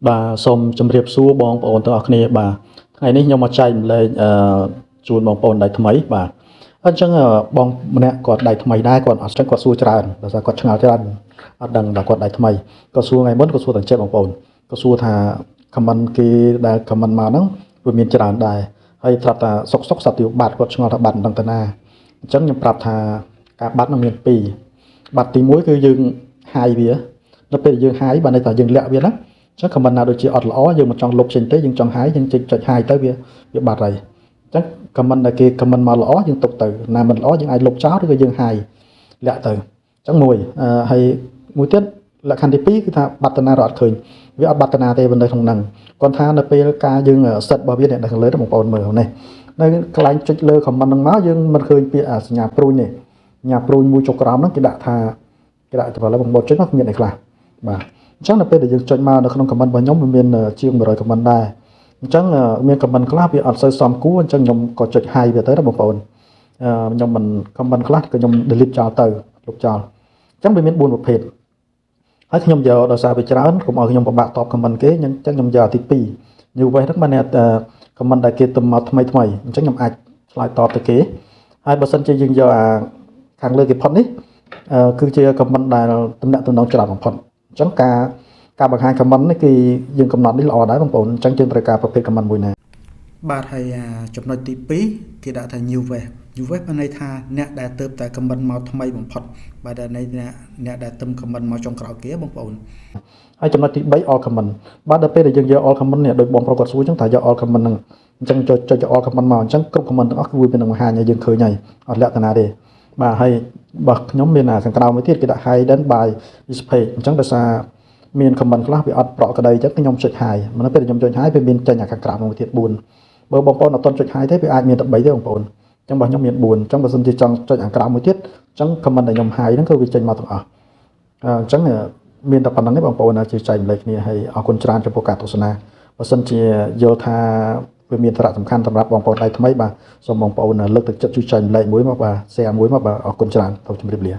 Bà xong chấm riệp xua bong bồnទាំងអស់គ្នាបាទថ្ងៃនេះខ្ញុំមកចែកម្លែកជូនបងប្អូនដៃថ្មីបាទអញ្ចឹងបងម្នាក់គាត់ដៃថ្មីដែរគាត់អត់ចឹងគាត់សួរច្រើនដោយសារគាត់ឆ្ងល់ច្រើនអត់ដឹងដល់គាត់ដៃថ្មីគាត់សួរថ្ងៃមុនគាត់សួរទាំងចិត្តបងប្អូនគាត់សួរថា comment គេដែល comment មកហ្នឹងវាមានច្រើនដែរហើយប្រាប់ថាសុកសត្វទីបាត់គាត់ឆ្ងល់ថាបាត់មិនដឹងទៅណាអញ្ចឹងខ្ញុំប្រាប់ថាការបាត់នឹងមាន2បាត់ទី1គឺយើងហាយវានៅពេលយើងហាយបានន័យថាយើងលាក់វាហ្នឹងចឹងខមមិនណាដូចជាអត់ល្អយើងមិនចង់លុបចេញទេយើងចង់ហាយយើងចុចហាយទៅវាបាត់ហើយអញ្ចឹងខមមិនដែលគេខមមិនមកល្អយើងទុកទៅណាមិនល្អយើងអាចលុបចោលឬក៏យើងហាយលាក់ទៅអញ្ចឹងមួយហើយមួយទៀតលក្ខខណ្ឌទី2គឺថាបត្តនារត់ឃើញវាអត់បត្តនាទេនៅក្នុងហ្នឹងគាត់ថានៅពេលការយើងសិតរបស់វានៅខាងលើបងប្អូនមើលនេះនៅកន្លែងចុចលើខមមិនហ្នឹងមកយើងមិនឃើញពាក្យសញ្ញាព្រួយនេះសញ្ញាព្រួយមួយចុចក្រោមហ្នឹងគេដាក់ថាគេដាក់ទៅលើបងប្អូនចុចមកមានអីខ្លះបាទអញ្ចឹងនៅពេលដែលយើងចុចមកនៅក្នុង comment របស់ខ្ញុំវាមានជាង100 comment ដែរអញ្ចឹងមាន comment ខ្លះវាអត់សូវសមគួរអញ្ចឹងខ្ញុំក៏ចុច hide វាទៅណាបងប្អូនខ្ញុំមិន comment ខ្លះក៏ខ្ញុំ delete ចោលទៅលុបចោលអញ្ចឹងវាមាន4ប្រភេទហើយខ្ញុំយកដោយសារវាច្រើនកុំឲ្យខ្ញុំពិបាកតប comment គេអញ្ចឹងខ្ញុំយកទី2 new way ហ្នឹងបានតែ comment ដែលគេទៅមកថ្មីអញ្ចឹងខ្ញុំអាចឆ្លើយតបទៅគេហើយបើសិនជាយើងយកអាខាងលើគេផុតនេះគឺជា comment ដែលតំណាក់តំណងច្រើនបំផុតអញ្ចឹងការបង្ហាញ comment នេះគឺយើងកំណត់នេះល្អដែរបងប្អូនអញ្ចឹងយើងត្រូវការប្រភេទ comment មួយណាបាទហើយចំណុចទី2គេដាក់ថា new wave បានន័យថាអ្នកដែលទៅតែ comment មកថ្មីបំផុតបាទដែលអ្នកដែលទៅ comment មកចុងក្រោយគេបងប្អូនហើយចំណុចទី3 all comment បាទដល់ពេលដែលយើងយក all comment នេះដោយបងប្រុសគាត់សួរអញ្ចឹងថាយក all comment ហ្នឹងអញ្ចឹងចុច all comment មកអញ្ចឹងគ្រប់ comment ទាំងអស់គឺវានឹងបង្ហាញឲ្យយើងឃើញហើយអត់លក្ខណៈទេបាទហើយបើខ្ញុំមានខាងក្រៅមួយទៀតគេដាក់ hidden by this page អញ្ចឹងដោយសារមាន comment ខ្លះវាអត់ប្រក់ក្តីអញ្ចឹងខ្ញុំចុច hide មកពេលខ្ញុំចុច hide វាមានចេញខាងក្រៅមួយទៀត4បើបងប្អូនអត់ទាន់ចុច hide ទេវាអាចមានតែ3ទេបងប្អូនអញ្ចឹងរបស់ខ្ញុំមាន4អញ្ចឹងបើសិនជាចង់ចុចខាងក្រៅមួយទៀតអញ្ចឹង comment ដែលខ្ញុំ hide ហ្នឹងគឺវាចេញមកទាំងអស់អញ្ចឹងមានតែប៉ុណ្្នឹងទេបងប្អូនជួយចែកម្លែកគ្នាហើយអរគុណច្រើនចំពោះការទស្សនាបើសិនជាយល់ថាវាមានសារៈសំខាន់សម្រាប់បងប្អូនដៃថ្មីបាទសូមបងប្អូនលើកទឹកចិត្តជួយចែកម្លែកមួយមកបាទ share មួយមកបាទអរគុណច្រើនសូមជម្រាបលា